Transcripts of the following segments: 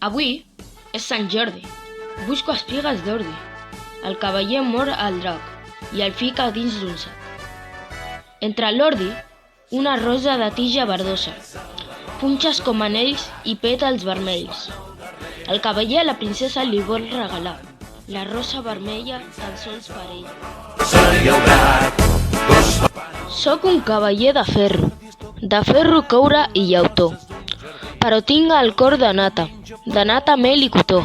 Avui és Sant Jordi. Busco espigues d'ordi. El cavaller mor al drac i el fica dins d'un sac. Entre l'ordi, una rosa de tija verdosa, punxes com anells i pètals vermells. El cavaller a la princesa li vol regalar la rosa vermella tan sols per ella. Soc un cavaller de ferro coure i llautó, però tinc el cor de nata, mel i cotó.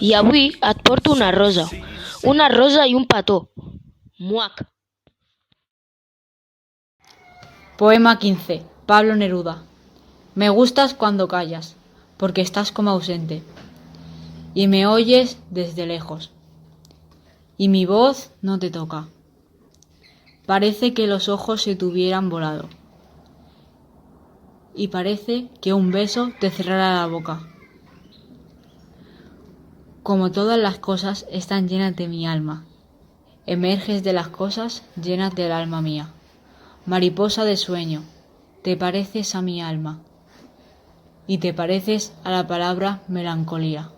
I avui et porto una rosa i un petó. Muac! Poema 15. Pablo Neruda. Me gustas cuando callas, porque estás como ausente, y me oyes desde lejos, y mi voz no te toca. Parece que los ojos se te hubieran volado, y parece que un beso te cerrara la boca. Como todas las cosas están llenas de mi alma, emerges de las cosas llenas del alma mía. Mariposa de sueño, te pareces a mi alma, y te pareces a la palabra melancolía.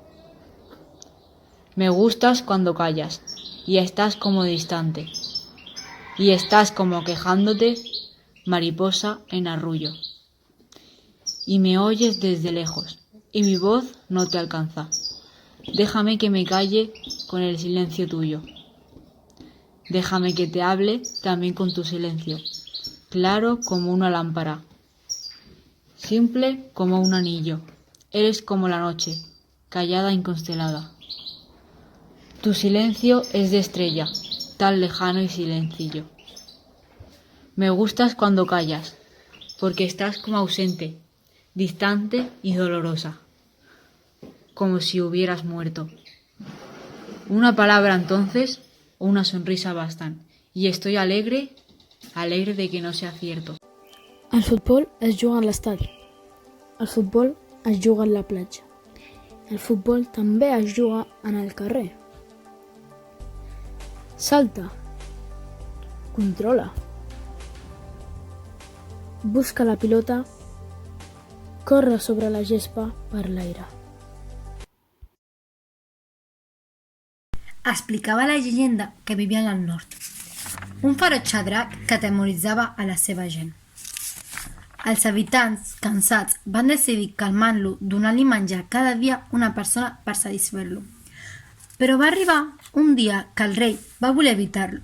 Me gustas cuando callas, y estás como distante, y estás como quejándote, mariposa en arrullo. Y me oyes desde lejos, y mi voz no te alcanza. Déjame que me calle con el silencio tuyo. Déjame que te hable también con tu silencio, claro como una lámpara, simple como un anillo. Eres como la noche, callada e inconstelada. Tu silencio es de estrella, tan lejano y silencillo. Me gustas cuando callas, porque estás como ausente, distante y dolorosa, como si hubieras muerto. Una palabra entonces o una sonrisa bastan, y estoy alegre de que no sea cierto. El futbol es juga a l'estadi. El futbol es juga a la platja. El futbol també es juga en el carrer. Salta. Controla. Busca la pilota. Corre sobre la gespa per l'aire. Explicava la llegenda que vivien al nord. Un ferotge drac que atemoritzava a la seva gent. Els habitants, cansats, van decidir calmant-lo donant-li menjar cada dia una persona per satisfer-lo. Però va arribar un dia que el rei va voler evitar-lo.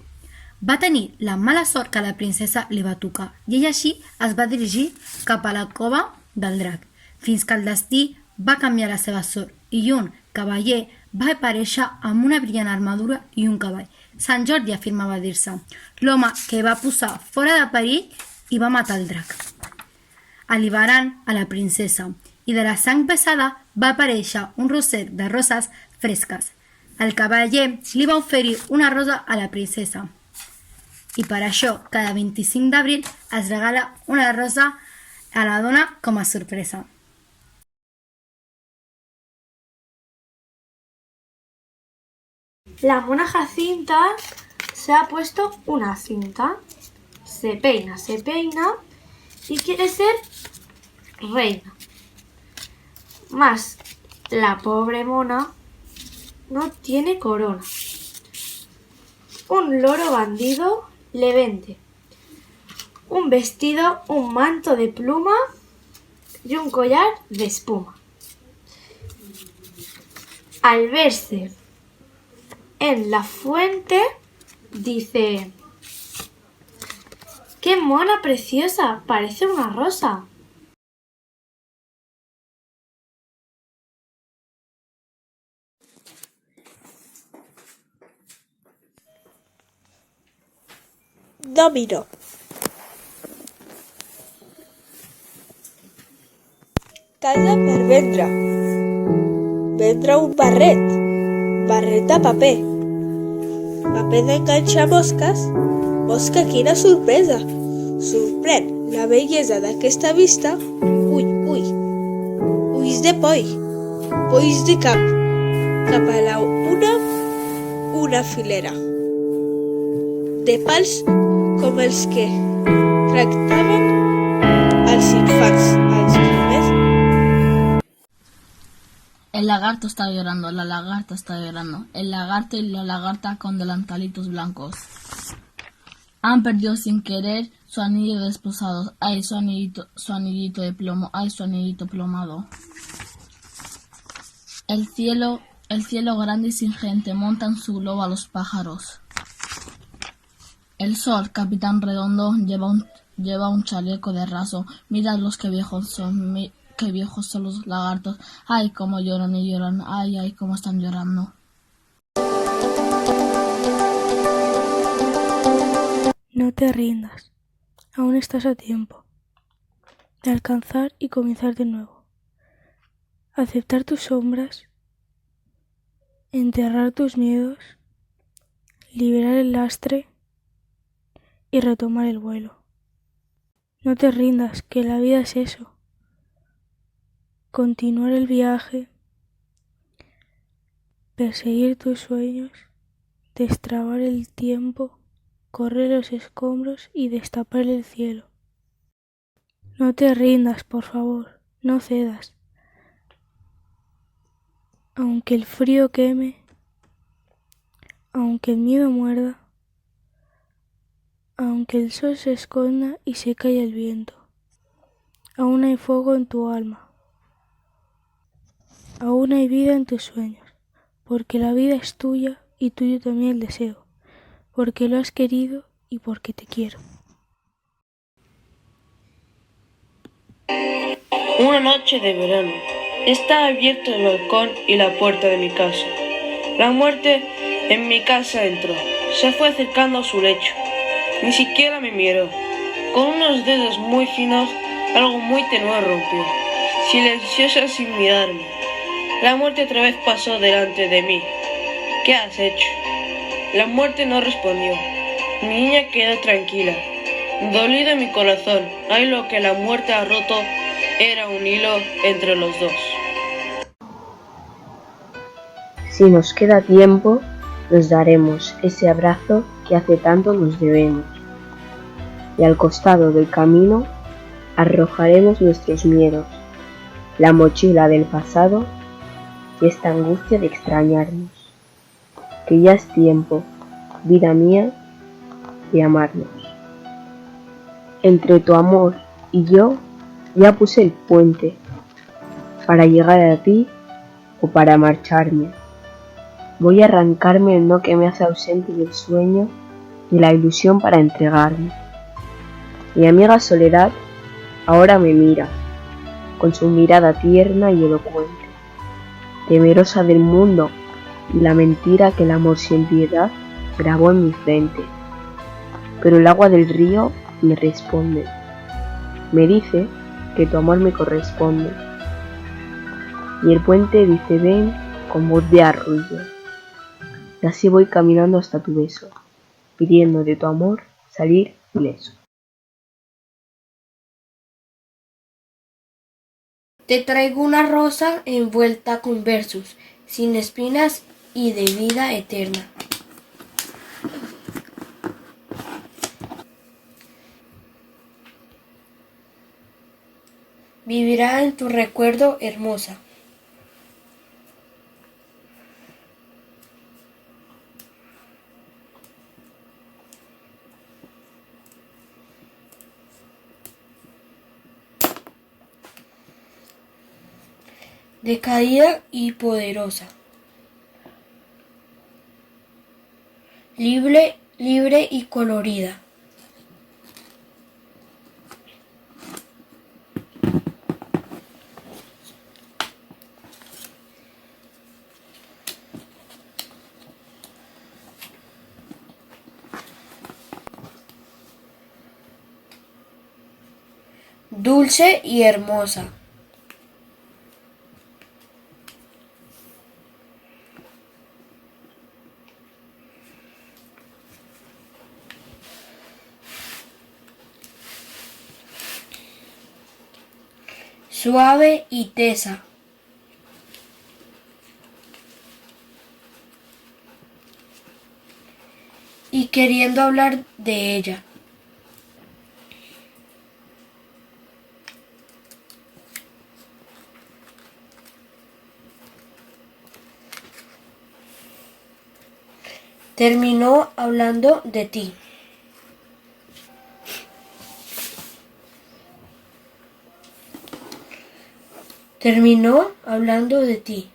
Va tenir la mala sort que la princesa li va tocar i ell així es va dirigir cap a la cova del drac, fins que el destí va canviar la seva sort i un cavaller va aparèixer amb una brillant armadura i un cavall. Sant Jordi afirmava dir-se l'home que va posar fora de perill i va matar el drac, alliberant a la princesa, i de la sang vessada va aparèixer un roser de roses fresques. El cavaller li va oferir una rosa a la princesa i per això cada 25 d'abril es regala una rosa a la dona com a sorpresa. La mona Jacinta se ha puesto una cinta, se peina y quiere ser reina. Mas la pobre mona no tiene corona. Un loro bandido le vende un vestido, un manto de pluma y un collar de espuma. Al verse en la fuente, dice: ¡qué mona preciosa! Parece una rosa. Domino. Casa per vendre. Vendre un barret de paper. Paper d'enganxar mosques. Mosca, quina sorpresa! Sorprèn la bellesa d'aquesta vista. Ui, ui. Ulls de polls de cap. Cap a la una filera de pals com els que tractaven els infants als primers. El lagarto está llorando, la lagarta está llorando. El lagarto y la lagarta con delantalitos blancos. Han perdido sin querer su anillo de esposados. Ay, su anillito de plomo. Ay, su anillito plomado. El cielo grande y sin gente, montan su globo a los pájaros. El sol, capitán redondo, lleva un chaleco de raso. Míralos qué viejos son, qué viejos son los lagartos. Ay, cómo lloran y lloran. Ay, ay, cómo están llorando. No te rindas. Aún estás a tiempo de alcanzar y comenzar de nuevo. Aceptar tus sombras, enterrar tus miedos, liberar el lastre y retomar el vuelo. No te rindas, que la vida es eso. Continuar el viaje, perseguir tus sueños, destrabar el tiempo, correr los escombros y destapar el cielo. No te rindas, por favor, no cedas. Aunque el frío queme, aunque el miedo muerda, aunque el sol se esconda y se calle el viento, aún hay fuego en tu alma, aún hay vida en tus sueños, porque la vida es tuya y tuyo también el deseo, porque lo has querido y porque te quiero. Una noche de verano. Está abierto el balcón y la puerta de mi casa. La muerte en mi casa entró. Se fue acercando a su lecho. Ni siquiera me miró. Con unos dedos muy finos, algo muy tenue rompió, silenciosa sin mirarme. La muerte otra vez pasó delante de mí. ¿Qué has hecho? La muerte no respondió. Mi niña quedó tranquila. Dolido en mi corazón, hay lo que la muerte ha roto. Era un hilo entre los dos. Si nos queda tiempo, nos daremos ese abrazo que hace tanto nos debemos. Y al costado del camino arrojaremos nuestros miedos, la mochila del pasado y esta angustia de extrañarnos. Que ya es tiempo, vida mía, de amarnos. Entre tu amor y yo ya puse el puente para llegar a ti o para marcharme. Voy a arrancarme el no que me hace ausente del sueño y la ilusión para entregarme. Mi amiga Soledad ahora me mira, con su mirada tierna y elocuente, temerosa del mundo y la mentira que el amor sin piedad grabó en mi frente. Pero el agua del río me responde, me dice que tu amor me corresponde. Y el puente dice ven con voz de arrullo. Y así voy caminando hasta tu beso, pidiendo de tu amor salir ileso. Te traigo una rosa envuelta con versos, sin espinas y de vida eterna. Vivirá en tu recuerdo hermosa. Decaída y poderosa. Libre y colorida. Dulce y hermosa. Suave y tesa. Y queriendo hablar de ella. Terminó hablando de ti. Terminó hablando de ti.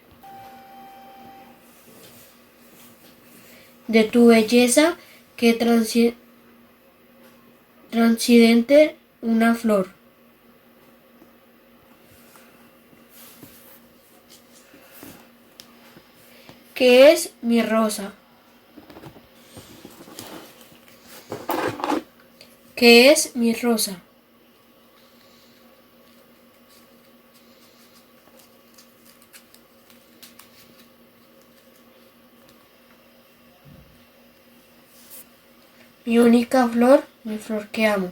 De tu belleza que transcendente una flor. Que es mi rosa. Que es mi rosa. Mi única flor, mi flor que amo.